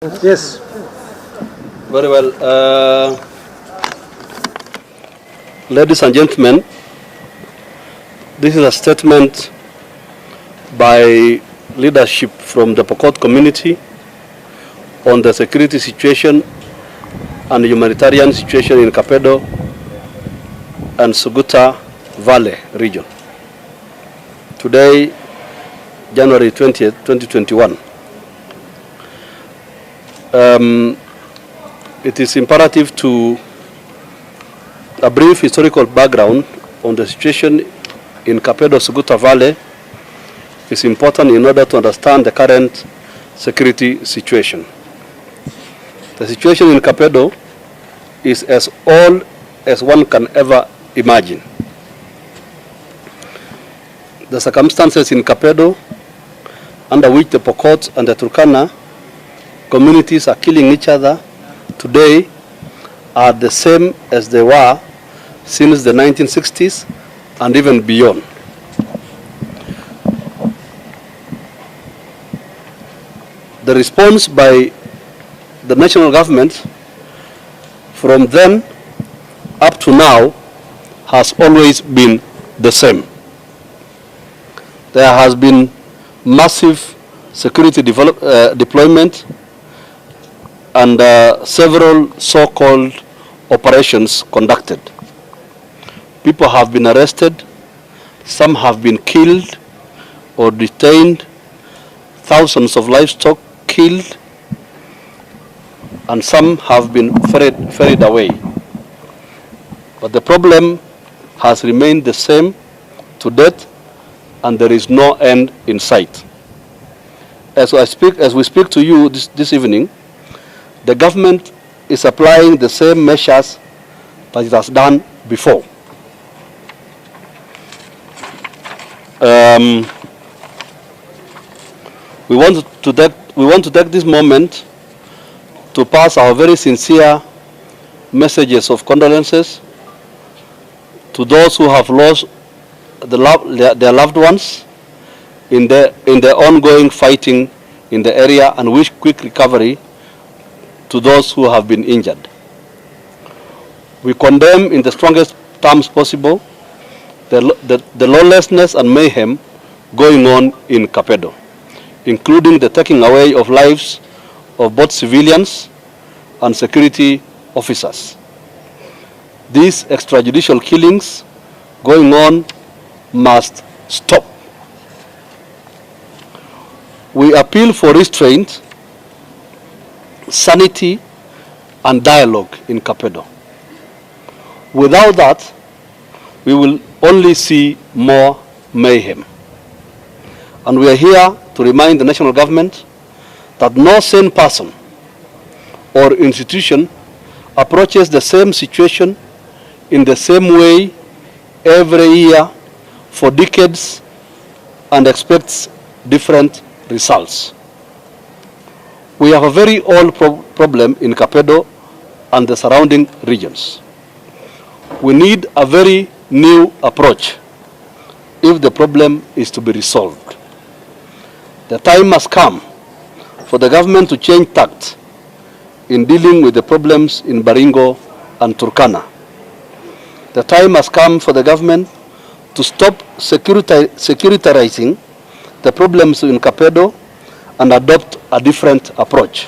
Yes. Very well. Ladies and gentlemen, this is a statement by leadership from the Pokot community on the security situation and humanitarian situation in Kapedo and Suguta Valley region. Today, January 20th, 2021. It is imperative to a brief historical background on the situation in Kapedo Suguta Valley is important in order to understand the current security situation. The situation in Kapedo is as old as one can ever imagine. The circumstances in Kapedo under which the Pokot and the Turkana communities are killing each other today are the same as they were since the 1960s and even beyond. The response by the national government from then up to now has always been the same. There has been massive security deployment and several so-called operations conducted. People have been arrested, some have been killed or detained, thousands of livestock killed, and some have been ferried away. But the problem has remained the same to date, and there is no end in sight. As we speak to you this evening, the government is applying the same measures that it has done before. We want to take this moment to pass our very sincere messages of condolences to those who have lost their loved ones in the ongoing fighting in the area, and wish quick recovery to those who have been injured. We condemn in the strongest terms possible the lawlessness and mayhem going on in Kapedo, including the taking away of lives of both civilians and security officers. These extrajudicial killings going on must stop. We appeal for restraint, sanity, and dialogue in Kapedo. Without that, we will only see more mayhem. And we are here to remind the national government that no sane person or institution approaches the same situation in the same way every year for decades and expects different results. We have a very old problem in Kapedo and the surrounding regions. We need a very new approach if the problem is to be resolved. The time has come for the government to change tact in dealing with the problems in Baringo and Turkana. The time has come for the government to stop securitizing the problems in Kapedo and adopt a different approach.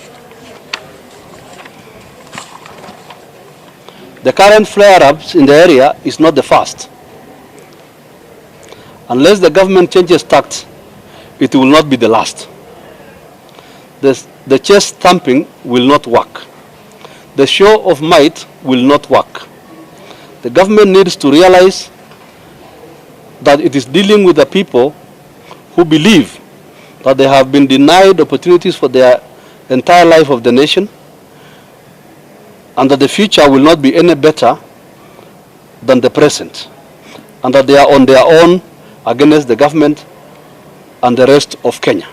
The current flare-ups in the area is not the first. Unless the government changes tact, it will not be the last. The chest thumping will not work. The show of might will not work. The government needs to realize that it is dealing with the people who believe that they have been denied opportunities for their entire life of the nation, and that the future will not be any better than the present, and that they are on their own against the government and the rest of Kenya.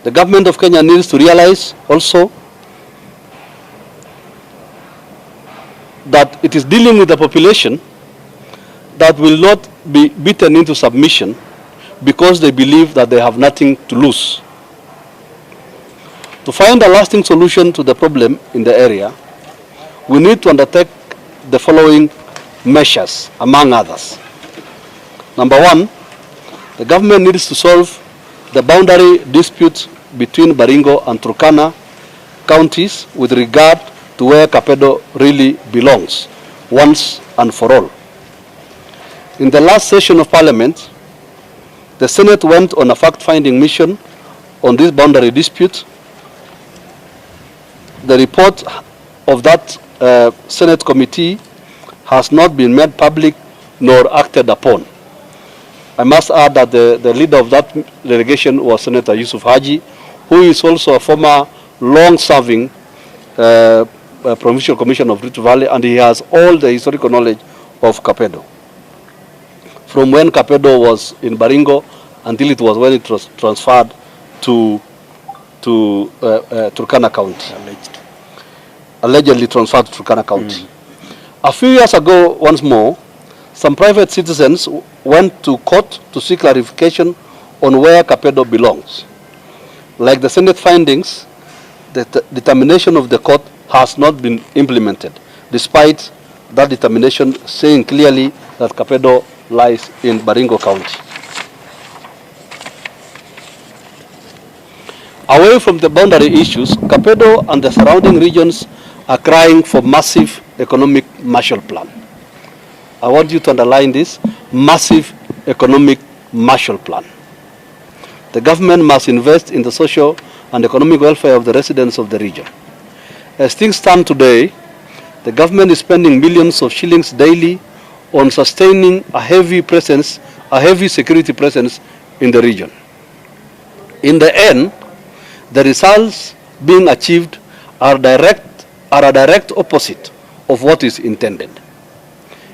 The government of Kenya needs to realize also that it is dealing with a population that will not be beaten into submission because they believe that they have nothing to lose. To find a lasting solution to the problem in the area, we need to undertake the following measures, among others. Number one, the government needs to solve the boundary dispute between Baringo and Turkana counties with regard to where Kapedo really belongs, once and for all. In the last session of Parliament, the Senate went on a fact-finding mission on this boundary dispute. The report of that Senate committee has not been made public nor acted upon. I must add that the leader of that delegation was Senator Yusuf Haji, who is also a former long-serving Provincial Commissioner of Rift Valley, and he has all the historical knowledge of Kapedo, from when Kapedo was in Baringo until it was when it was transferred to Turkana County. Allegedly transferred to Turkana County. A few years ago, once more, some private citizens went to court to seek clarification on where Kapedo belongs. Like the Senate findings, the determination of the court has not been implemented, despite that determination saying clearly that Kapedo lies in Baringo County. Away from the boundary issues, Kapedo and the surrounding regions are crying for massive economic Marshall Plan. I want you to underline this, massive economic Marshall Plan. The government must invest in the social and economic welfare of the residents of the region. As things stand today, the government is spending millions of shillings daily on sustaining a heavy security presence in the region. In the end, the results being achieved are a direct opposite of what is intended.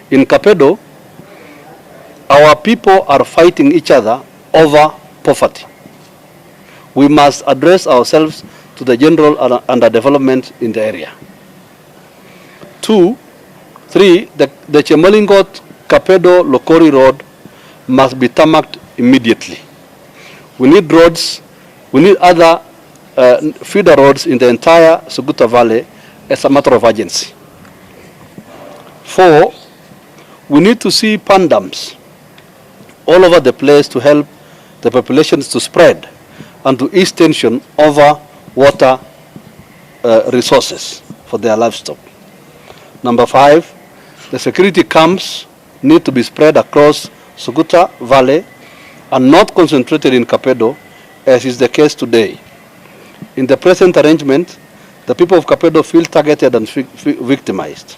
In Kapedo, our people are fighting each other over poverty. We must address ourselves to the general underdevelopment in the area. 2, 3, the Chemalingot Kapedo Lokori Road must be tarmacked immediately. We need roads, we need other feeder roads in the entire Suguta Valley as a matter of urgency. 4, we need to see pandams all over the place to help the populations to spread and to ease tension over water resources for their livestock. Number 5, the security camps need to be spread across Suguta Valley and not concentrated in Kapedo, as is the case today. In the present arrangement, the people of Kapedo feel targeted and victimized.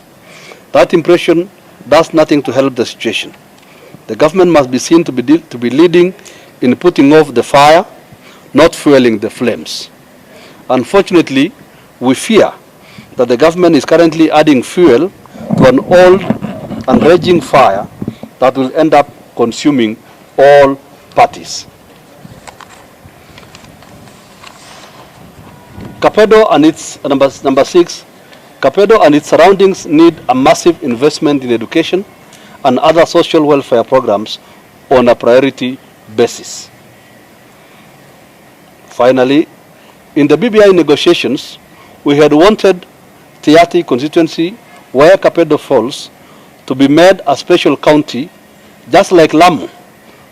That impression does nothing to help the situation. The government must be seen to be leading in putting off the fire, not fueling the flames. Unfortunately, we fear that the government is currently adding fuel to an old and raging fire that will end up consuming all parties. Kapedo and its, number 6, Kapedo and its surroundings need a massive investment in education and other social welfare programs on a priority basis. Finally, in the BBI negotiations, we had wanted Tiatty constituency, where Kapedo falls, to be made a special county, just like Lamu,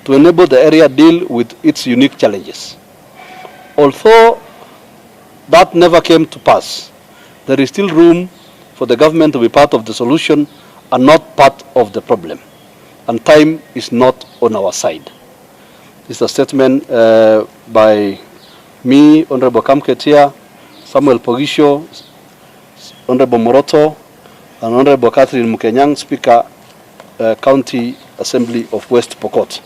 to enable the area deal with its unique challenges. Although that never came to pass, there is still room for the government to be part of the solution and not part of the problem. And time is not on our side. This is a statement by me, Honorable Kamket here, Samuel Pogisho, Honorable Moroto, and Honorable Catherine Mukenyang, Speaker, County Assembly of West Pokot.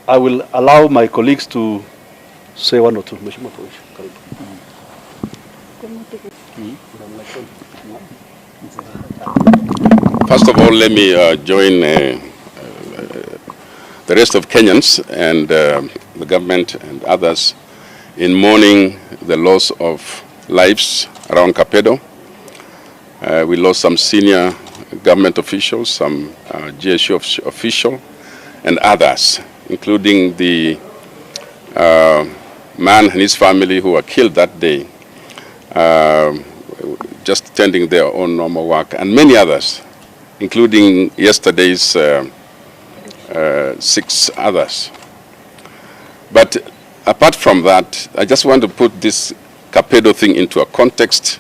I will allow my colleagues to say one or two. First of all, let me join the rest of Kenyans and the government and others in mourning the loss of lives around Kapedo. We lost some senior government officials, some GSU official, and others, including the man and his family who were killed that day, just tending their own normal work, and many others, including yesterday's 6 others. But apart from that, I just want to put this Kapedo thing into a context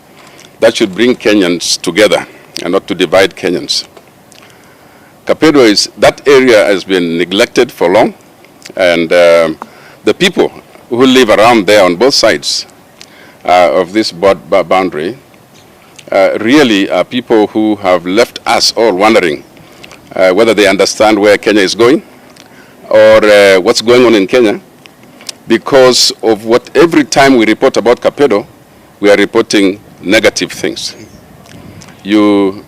that should bring Kenyans together and not to divide Kenyans. Kapedo that area has been neglected for long, and the people who live around there on both sides of this boundary really are people who have left us all wondering whether they understand where Kenya is going or what's going on in Kenya, because of what every time we report about Kapedo, we are reporting negative things. You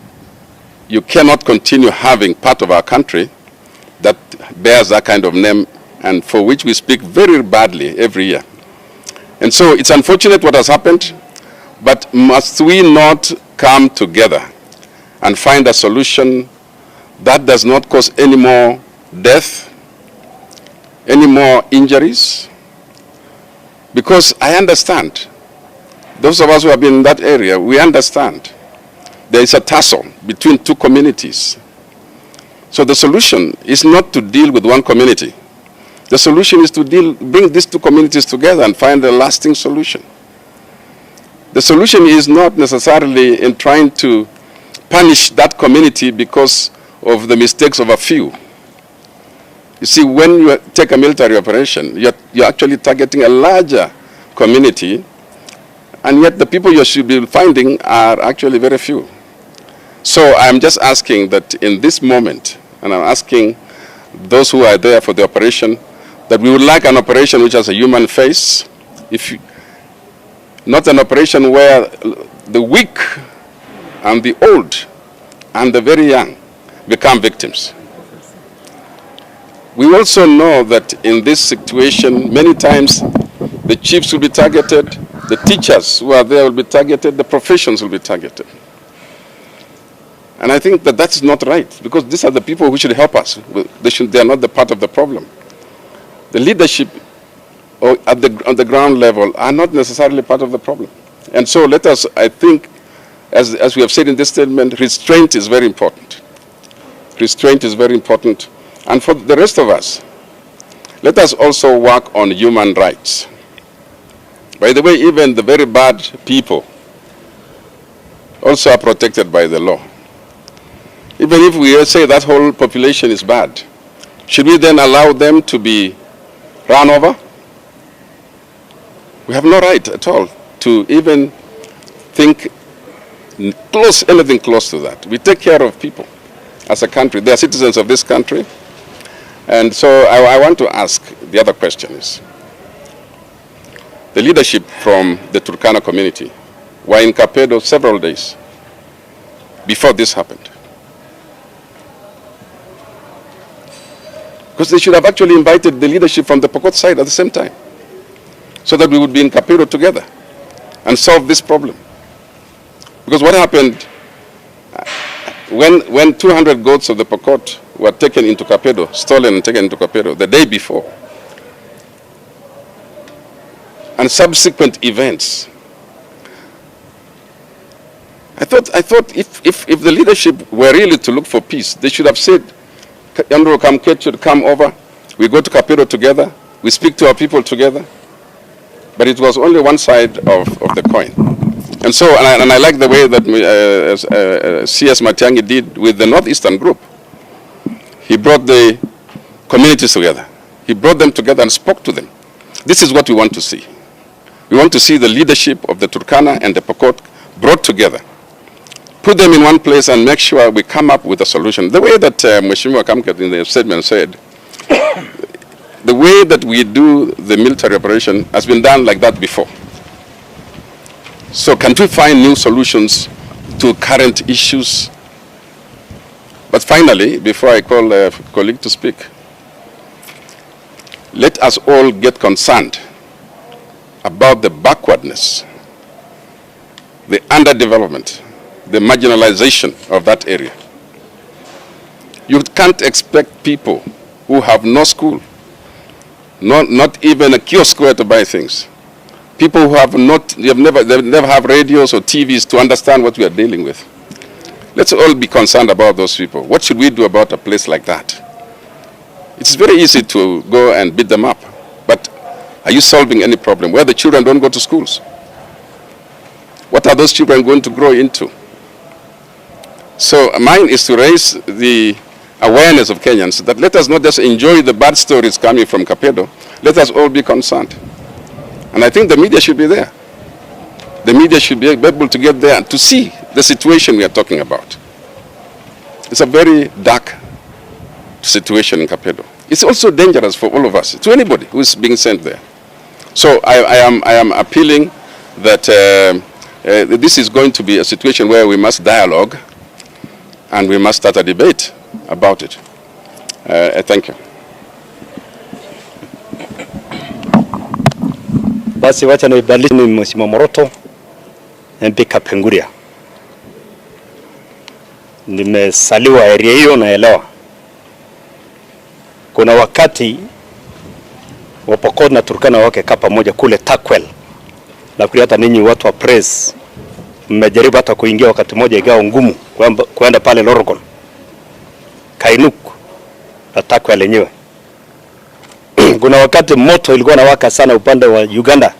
cannot continue having part of our country that bears that kind of name and for which we speak very badly every year. And so it's unfortunate what has happened, but must we not come together and find a solution that does not cause any more death, any more injuries? Because I understand, those of us who have been in that area, we understand there is a tussle between 2 communities. So the solution is not to deal with one community. The solution is to bring these 2 communities together and find a lasting solution. The solution is not necessarily in trying to punish that community because of the mistakes of a few. You see, when you take a military operation, you're actually targeting a larger community, and yet the people you should be finding are actually very few. So I'm just asking that in this moment, and I'm asking those who are there for the operation, that we would like an operation which has a human face, not an operation where the weak and the old and the very young become victims. We also know that in this situation, many times the chiefs will be targeted, the teachers who are there will be targeted, the professions will be targeted. And I think that that's not right, because these are the people who should help us. They are not the part of the problem. The leadership on the ground level are not necessarily part of the problem. And so let us, I think, as we have said in this statement, restraint is very important. Restraint is very important. And for the rest of us, let us also work on human rights. By the way, even the very bad people also are protected by the law. Even if we say that whole population is bad, should we then allow them to be run over? We have no right at all to even think anything close to that. We take care of people as a country. They are citizens of this country. And so I want to ask, the other question is, the leadership from the Turkana community were in Kapedo several days before this happened. Because they should have actually invited the leadership from the Pokot side at the same time, so that we would be in Kapedo together and solve this problem. Because what happened when 200 goats of the Pokot were taken into Kapedo, stolen and taken into Kapedo the day before, and subsequent events, I thought if the leadership were really to look for peace, they should have said, Kamket should come over, we go to Kapedo together, we speak to our people together. But it was only one side of the coin. And so, and I like the way that CS Matiang'I did with the Northeastern group. He brought the communities together. He brought them together and spoke to them. This is what we want to see. We want to see the leadership of the Turkana and the Pokot brought together. Put them in one place and make sure we come up with a solution. The way that Mheshimiwa Kamket in the statement said, the way that we do the military operation has been done like that before. So can't we find new solutions to current issues? But finally, before I call a colleague to speak, let us all get concerned about the backwardness, the underdevelopment, the marginalization of that area. You can't expect people who have no school, not even a kiosk where to buy things. People who have they never have radios or TVs to understand what we are dealing with. Let's all be concerned about those people. What should we do about a place like that? It's very easy to go and beat them up, but are you solving any problem where the children don't go to schools? What are those children going to grow into? So mine is to raise the awareness of Kenyans that let us not just enjoy the bad stories coming from Kapedo, let us all be concerned. And I think the media should be there. The media should be able to get there and to see the situation we are talking about. It's a very dark situation in Kapedo. It's also dangerous for all of us, to anybody who is being sent there. So I am appealing that this is going to be a situation where we must dialogue and we must start a debate about it. Thank you. Basi wacha nibadilishe Mheshimiwa Moroto MP Kapenguria. Nimesaliwa area hiyo naelewa. Kuna wakati Wapokot na Turkana wake kapa moja kule Takwel. Na kule hata ninyi watu wa press mmejaribu hata kuingia wakati moja ikawa ngumu kwenda pale Lorgon. Kainuk na Takwel lenyewe. Kuna wakati moto ilikuwa inawaka sana upande wa Uganda,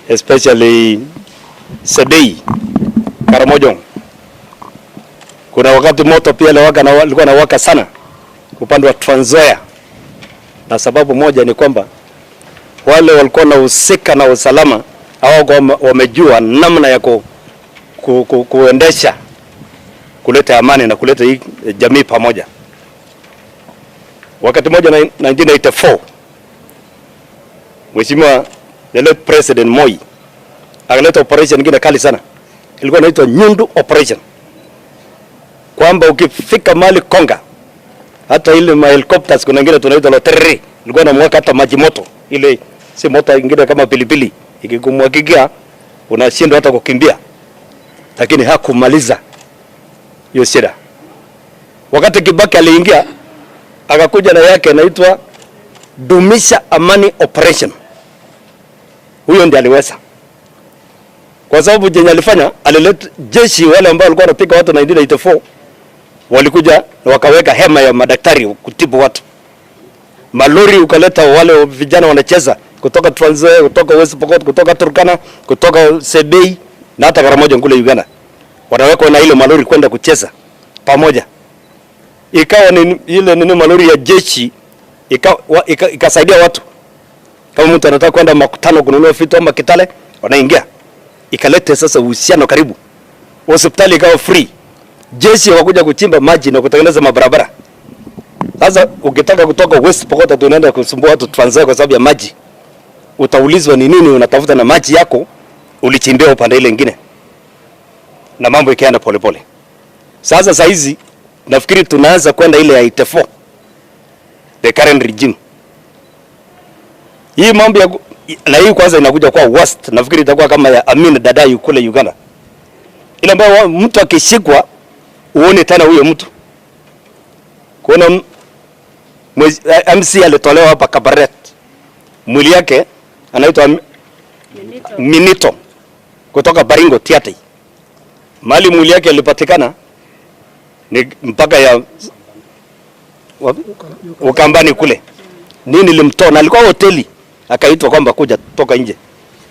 especially Sedei, Karamojong. Kuna wakati moto pia ilikuwa inawaka sana upande wa Trans Nzoia. Na sababu moja ni kwamba wale walikuwa na usika na usalama hao wamejua namna ya kuendesha kuleta amani na kuleta hii jamii pamoja. Wakati moja 1984 Mheshimiwa the late President Moi akaleta operation nyingine kali sana. Ilikuwa inaitwa Nyundu operation. Kwamba ukifika mali Konga hata ile helicopters kuna nyingine tunaita loterri ilikuwa na mwaka hata maji moto ile si moto nyingine kama pilipili ikikumwagikia unashindwa hata kukimbia. Lakini hakumaliza hiyo shida. Wakati Kibaki aliingia akakuja na yake inaitwa Dumisha Amani Operation. Huyo ndiye aliweza. Kwa sababu jenye alifanya alileta jeshi wale ambao walikuwa wanapiga watu 1984 walikuja wakaweka hema ya madaktari kutibu watu. Malori ukaleta wale vijana wanacheza kutoka Trans Nzoia, kutoka West Pokot, kutoka Turkana, kutoka Sedei na hata Karamoja kule Uganda. Wanawekwa na ile malori kwenda kucheza pamoja. Ikawa ni ile malori ya jeshi ikasaidia watu. Kama mtu anataka kwenda makutano kununua vitu ama Kitale, wanaingia. Ikalete sasa uhusiano karibu. Hospitali ikawa free. Jeshi wakuja kuchimba maji na kutengeneza mabarabara. Sasa ukitaka kutoka West Pokot tunaenda kusumbua watu Trans Nzoia kwa sababu ya maji. Utaulizwa ni nini unatafuta na maji yako ulichimbia upande ile nyingine. Na mambo ikaenda polepole. Sasa hizi nafikiri tunaanza kwenda ile ya 84. The current regime. Hii mambo ya na hii kwanza inakuja kwa worst. Nafikiri itakuwa kama ya Amin Dadai kule Uganda. Ile ambayo mtu akishikwa uone tena huyo mtu. Kuna MC alitolewa hapa Kabaret. Mwili yake anaitwa Minito kutoka Baringo Tiatty. Mali mwili yake ilipatikana ni mpaka ya Ukambani kule. Nini limtoa? Alikuwa hoteli akaitwa kwamba kuja toka nje.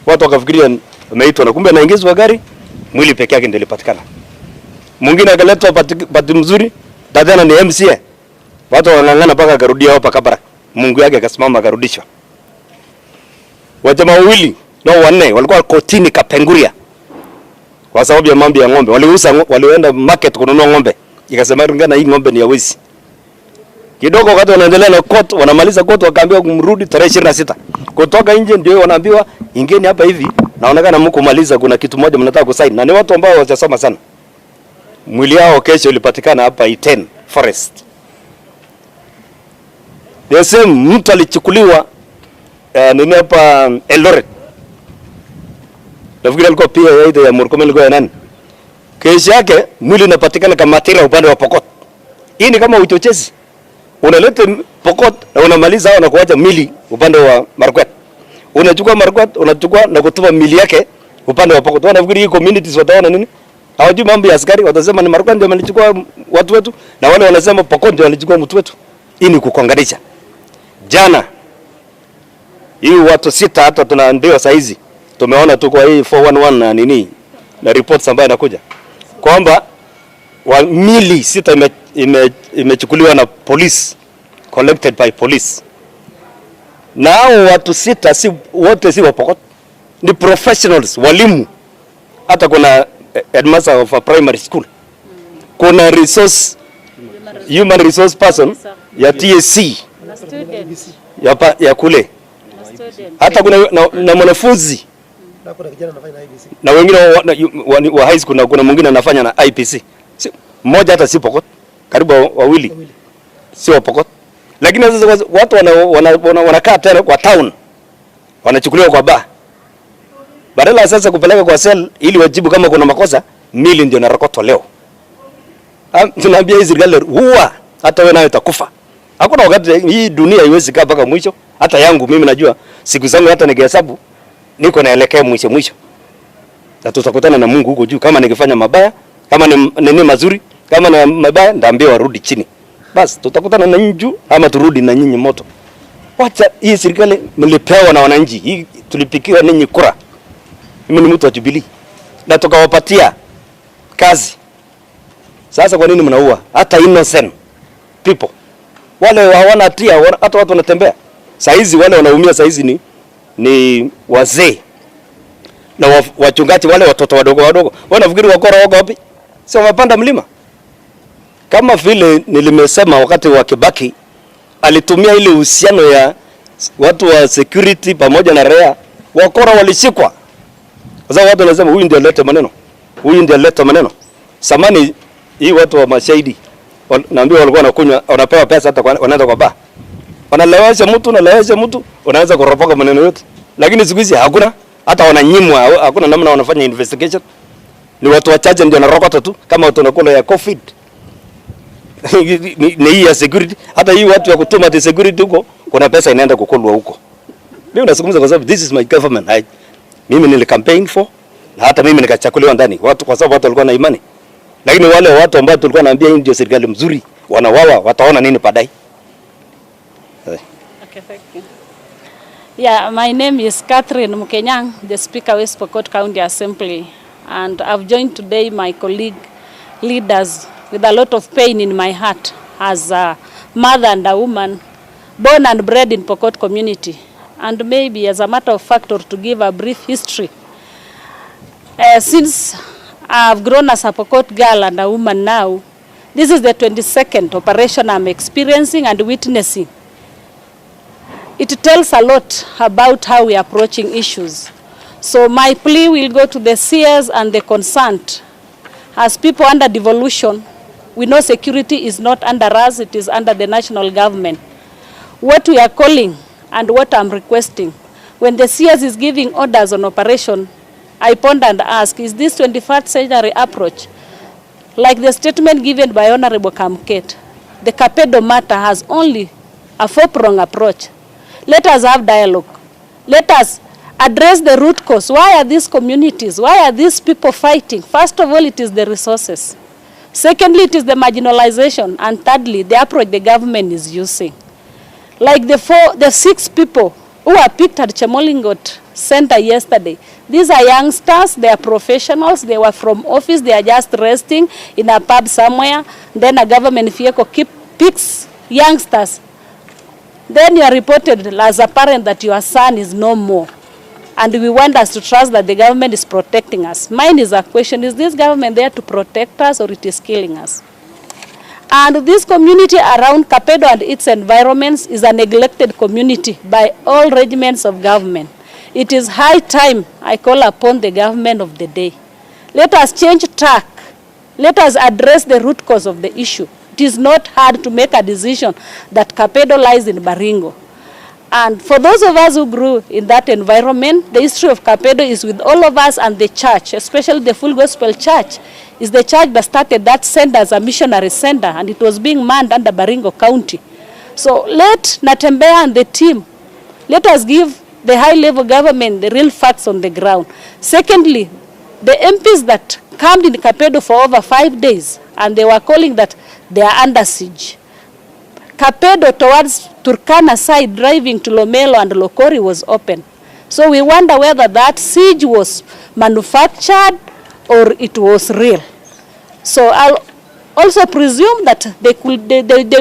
Watu wakafikiria ameitwa na kumbe anaingizwa gari, mwili peke yake ndio ilipatikana. Mwingine akaletwa pati mzuri, dadana ni MCA. Watu wanang'ang'ana mpaka akarudia hapa Kabara. Mungu yake akasimama akarudishwa. Wajamaa wawili na wanne walikuwa kotini Kapenguria. Kwa sababu ya mambo ya ng'ombe. Walienda market kununua ng'ombe. Ikasemekana hii ng'ombe ni ya wizi. Kidogo wakati wanaendelea na court, wanamaliza court wakaambiwa kumrudi tarehe 26. Kutoka nje ndio wanaambiwa ingeni hapa hivi, naonekana mko maliza kuna kitu moja mnataka kusaini. Na ni watu ambao hawajasoma sana. Mwili wao kesho ulipatikana hapa Iten Forest. The same mtu alichukuliwa nini hapa Eldoret. Nafikiri alikuwa pia yaida ya Murkomen alikuwa ya nani. Kesho yake mwili unapatikana kama matira upande wa Pokot. Hii ni kama uchochezi. unaleta Pokot na unamaliza hao na kuacha mili upande wa Markwet. Unachukua Markwet, unachukua na kutupa mili yake upande wa Pokot. Wanafikiri hii communities wataona nini? Hawajui mambo ya askari, watasema ni Markwet ndio walichukua watu wetu na wale wanasema Pokot ndio walichukua mtu wetu. Hii ni kukonganisha. Jana hii watu 6 hata tunaambiwa saa hizi. Tumeona tu kwa hii 411 na nini na reports ambayo inakuja kwamba mili 6 imechukuliwa na police, collected by police. Na hao watu 6 si wote si wa Pokot, ni professionals, walimu. Hata kuna headmaster of a primary school, kuna human resource person ya TSC ya kule, hata kuna na mwanafunzi na wengine wa high school, na kuna mwingine anafanya na IPC. Mmoja hata si Pokot, karibu wawili si wa Pokot. Lakini sasa watu wanakaa tena kwa town, wanachukuliwa kwa bar. Badala sasa kupeleka kwa cell ili wajibu kama kuna makosa, mili ndio narakotwa leo. Tunaambia hii serikali huwa hata wewe nayo utakufa. Hakuna wakati hii dunia haiwezi kaa mpaka mwisho. Hata yangu mimi najua siku zangu hata nikihesabu niko naelekea mwisho. Na tutakutana na Mungu huko juu kama nikifanya mabaya, kama ni mazuri, kama ni mabaya ndaambia warudi chini. Basi tutakutana na nyinyi juu ama turudi na nyinyi moto. Wacha hii serikali mlipewa na wananchi. Hii tulipikiwa ninyi kura. Mimi ni mtu wa Jubilee. Na tukawapatia kazi. Sasa kwa nini mnaua hata innocent people? Wale hawana hatia, hata watu wanatembea. Saa hizi wale wanaumia saa hizi ni wazee. Na wachungaji wale watoto wadogo. Wanafikiri wakora wako wapi? Sio wapanda mlima. Kama vile nilimesema wakati wa Kibaki alitumia ile uhusiano ya watu wa security pamoja na raia, wakora walishikwa. Sasa watu wanasema huyu ndiye alileta maneno. Huyu ndiye alileta maneno. Samani hii watu wa mashahidi naambiwa walikuwa wanakunywa, wanapewa pesa hata wanaenda kwa bar. Wanalewesha mtu, unaanza kuropoka maneno yote. Lakini siku hizi hakuna, hata wananyimwa, hakuna namna wanafanya investigation. Ni watu wachache ndio wanarokota tu kama watu wanakula ya COVID. Ni hii ya security, hata hii watu ya kutuma the security huko, kuna pesa inaenda kukulwa huko. Mimi nazungumza kwa sababu this is my government. Mimi nilicampaign for na hata mimi nikachakuliwa ndani. Watu kwa sababu watu walikuwa na imani. Lakini wale watu ambao tulikuwa naambia hii ndio serikali mzuri, wanawawa, wataona nini baadaye? Okay, thank you. Yeah, my name is Catherine Mkenyang, the Speaker of West Pokot County Assembly, and I've joined today my colleague leaders with a lot of pain in my heart as a mother and a woman born and bred in Pokot community, and maybe as a matter of fact or to give a brief history. Since I've grown as a Pokot girl and a woman now, this is the 22nd operation I'm experiencing and witnessing. It tells a lot about how we are approaching issues. So my plea will go to the seers and the concerned. As people under devolution, we know security is not under us, it is under the national government. What we are calling and what I'm requesting, when the seers is giving orders on operation, I ponder and ask, is this 21st century approach? Like the statement given by Honorable Kamket, the Kapedo matter has only a 4-pronged approach. Let us have dialogue. Let us address the root cause. Why are these communities, why are these people fighting? First of all, it is the resources. Secondly, it is the marginalization. And thirdly, the approach the government is using. Like the 6 people who were picked at Chemolingot Center yesterday. These are youngsters, they are professionals, they were from office, they are just resting in a pub somewhere. Then a government vehicle picks youngsters. Then you are reported as a parent that your son is no more. And we want us to trust that the government is protecting us. Mine is a question, is this government there to protect us or it is killing us? And this community around Kapedo and its environments is a neglected community by all regiments of government. It is high time I call upon the government of the day. Let us change tack. Let us address the root cause of the issue. It is not hard to make a decision that Kapedo lies in Baringo. And for those of us who grew in that environment, the history of Kapedo is with all of us, and the church, especially the Full Gospel Church, is the church that started that center as a missionary center, and it was being manned under Baringo County. So let Natembeya and the team, let us give the high-level government the real facts on the ground. Secondly, the MPs that camped in Kapedo for over 5 days, and they were calling that they are under siege. Kapedo towards Turkana side, driving to Lomelo and Lokori, was open. So we wonder whether that siege was manufactured or it was real. So I'll also presume that they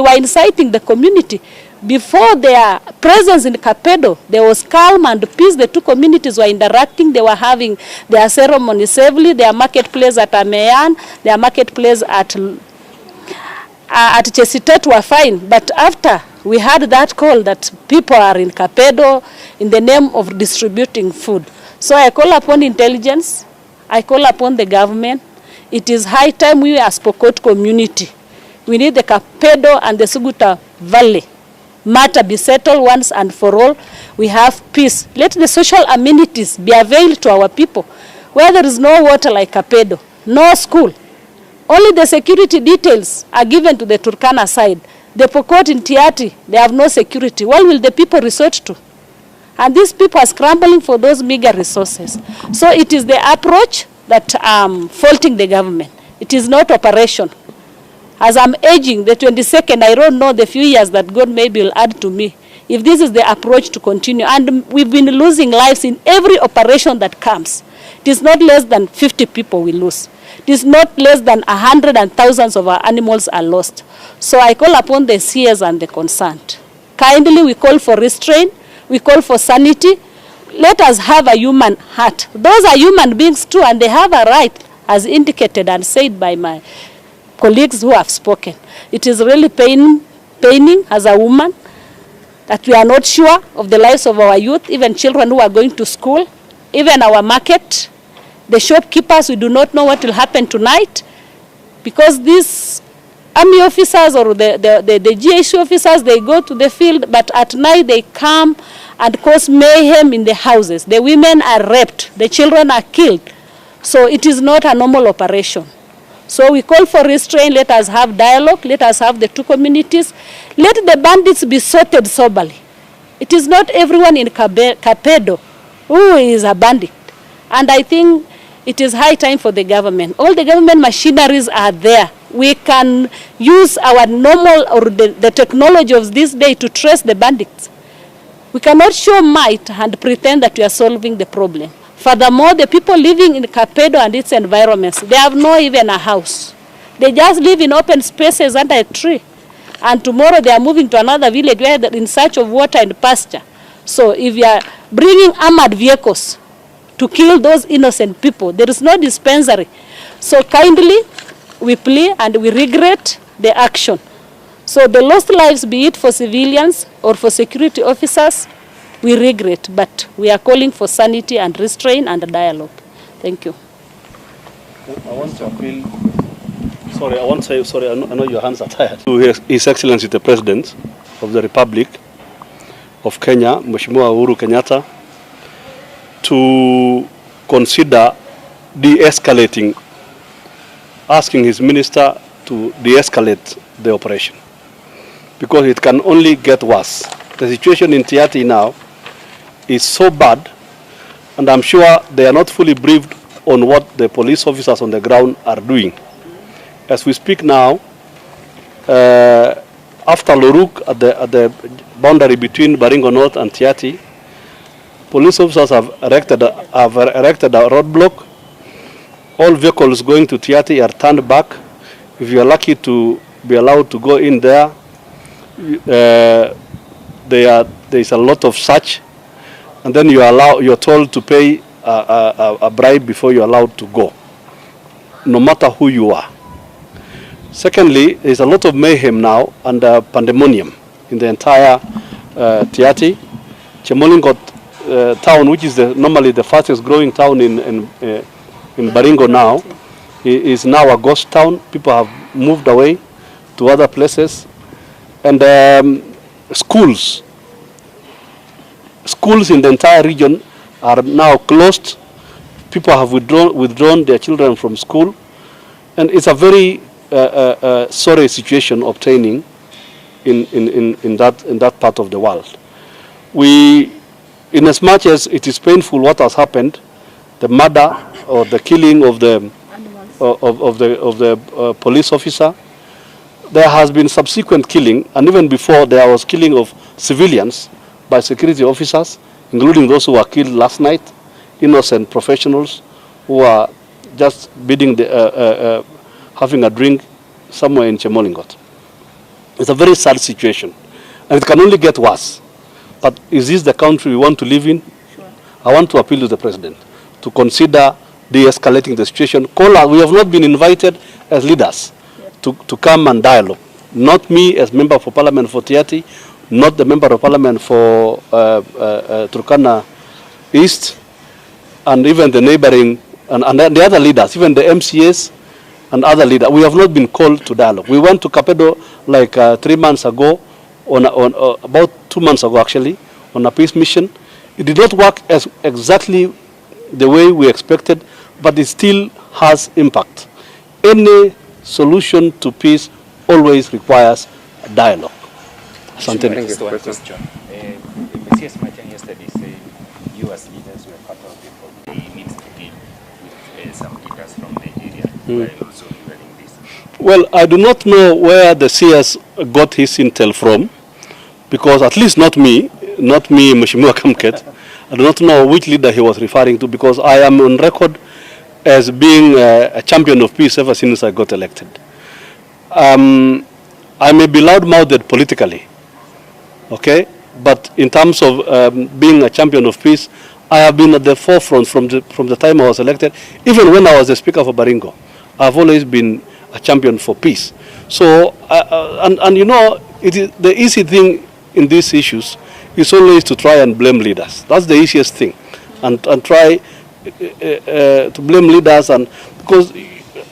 were inciting the community. Before their presence in Kapedo, there was calm and peace. The two communities were interacting. They were having their ceremony safely, their marketplace at Ameyan, their marketplace at Chesitet were fine. But after we had that call that people are in Kapedo in the name of distributing food. So I call upon intelligence, I call upon the government. It is high time we as Pokot community, we need the Kapedo and the Suguta Valley matter be settled once and for all. We have peace. Let the social amenities be availed to our people. Where there is no water like Kapedo, no school, only the security details are given to the Turkana side. The Pokot in Tiatty, they have no security. What will the people resort to? And these people are scrambling for those meager resources. So it is the approach that I'm faulting the government. It is not operation. As I'm aging, the 22nd, I don't know the few years that God maybe will add to me. If this is the approach to continue, and we've been losing lives in every operation that comes. It is not less than 50 people we lose. It is not less than 100 and thousands of our animals are lost. So I call upon the seers and the concerned. Kindly, we call for restraint. We call for sanity. Let us have a human heart. Those are human beings too, and they have a right, as indicated and said by my colleagues who have spoken. It is really paining as a woman that we are not sure of the lives of our youth, even children who are going to school, even our market, the shopkeepers. We do not know what will happen tonight, because these army officers or the GSU officers, they go to the field, but at night they come and cause mayhem in the houses. The women are raped, the children are killed. So it is not a normal operation. So we call for restraint. Let us have dialogue. Let us have the two communities. Let the bandits be sorted soberly. It is not everyone in Kapedo who is a bandit. And I think it is high time for the government. All the government machineries are there. We can use our normal or the technology of this day to trace the bandits. We cannot show might and pretend that we are solving the problem. Furthermore, the people living in Kapedo and its environments, they have not even a house. They just live in open spaces under a tree. And tomorrow they are moving to another village where they're in search of water and pasture. So if you are bringing armored vehicles to kill those innocent people, there is no dispensary. So kindly, we plea and we regret the action. So the lost lives, be it for civilians or for security officers, we regret, but we are calling for sanity and restraint and dialogue. Thank you. I want to appeal. Sorry, I want to say, sorry, I know your hands are tired. To His Excellency the President of the Republic of Kenya, Mheshimiwa Uhuru Kenyatta, to consider de-escalating, asking his minister to de-escalate the operation, because it can only get worse. The situation in Tiatty now is so bad, and I'm sure they are not fully briefed on what the police officers on the ground are doing. As we speak now, after Loruk, at the boundary between Baringo North and Tiatty, police officers have erected a roadblock. All vehicles going to Tiatty are turned back. If you are lucky to be allowed to go in there, there is a lot of search, and then you're told to pay a bribe before you're allowed to go, no matter who you are. Secondly, there's a lot of mayhem now and pandemonium in the entire Tiatty. Chemolingot town, which is normally the fastest growing town in Baringo now, is now a ghost town. People have moved away to other places. And schools in the entire region are now closed. People have withdrawn their children from school. And it's a very sorry situation obtaining in that part of the world. We, in as much as it is painful what has happened, the murder or the killing of the police officer, there has been subsequent killing, and even before there was killing of civilians by security officers, including those who were killed last night, innocent professionals who are just having a drink somewhere in Chemolingot. It's a very sad situation, and it can only get worse. But is this the country we want to live in? Sure. I want to appeal to the President to consider de-escalating the situation. We have not been invited as leaders to come and dialogue. Not me as member for Parliament for Tiatty, not the member of Parliament for Turkana East, and even the neighboring, and the other leaders, even the MCAs and other leaders. We have not been called to dialogue. We went to Kapedo like 3 months ago, about 2 months ago actually, on a peace mission. It did not work as exactly the way we expected, but it still has impact. Any solution to peace always requires a dialogue. Something. Thank you for the question. Messias Matiang'I yesterday said you as leaders were part of the problem. He needs to deal with some leaders from the area while also hearing this. Well, I do not know where the CS got his intel from, because at least not me, Mheshimiwa Kamket. I do not know which leader he was referring to, because I am on record as being a champion of peace ever since I got elected. I may be loud-mouthed politically, okay? But in terms of being a champion of peace, I have been at the forefront from the time I was elected. Even when I was the Speaker for Baringo, I've always been a champion for peace. So, and you know, it is the easy thing in these issues is always to try and blame leaders. That's the easiest thing, and try to blame leaders, and because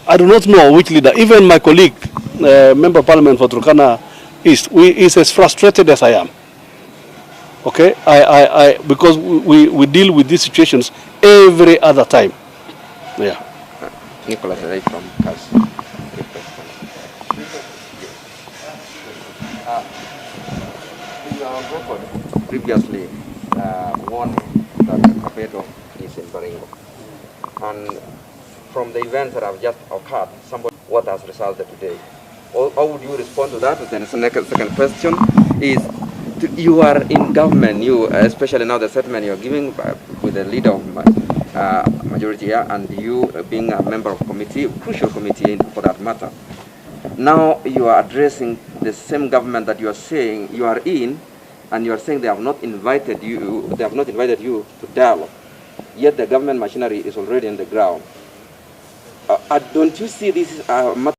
I do not know which leader. Even my colleague, member of Parliament for Turkana East, is as frustrated as I am. Okay, because we deal with these situations every other time. Yeah. Nicholas from CAS. Your record previously warned that Kapedo is in Baringo, and from the events that have just occurred, what has resulted today? How would you respond to that? Then the second question is, you are in government, you, especially now the statement you're giving with the leader of majority here, and you being a member of committee, crucial committee for that matter. Now you are addressing the same government that you are saying you are in, and you are saying they have not invited you to dialogue. Yet the government machinery is already on the ground. Don't you see this matter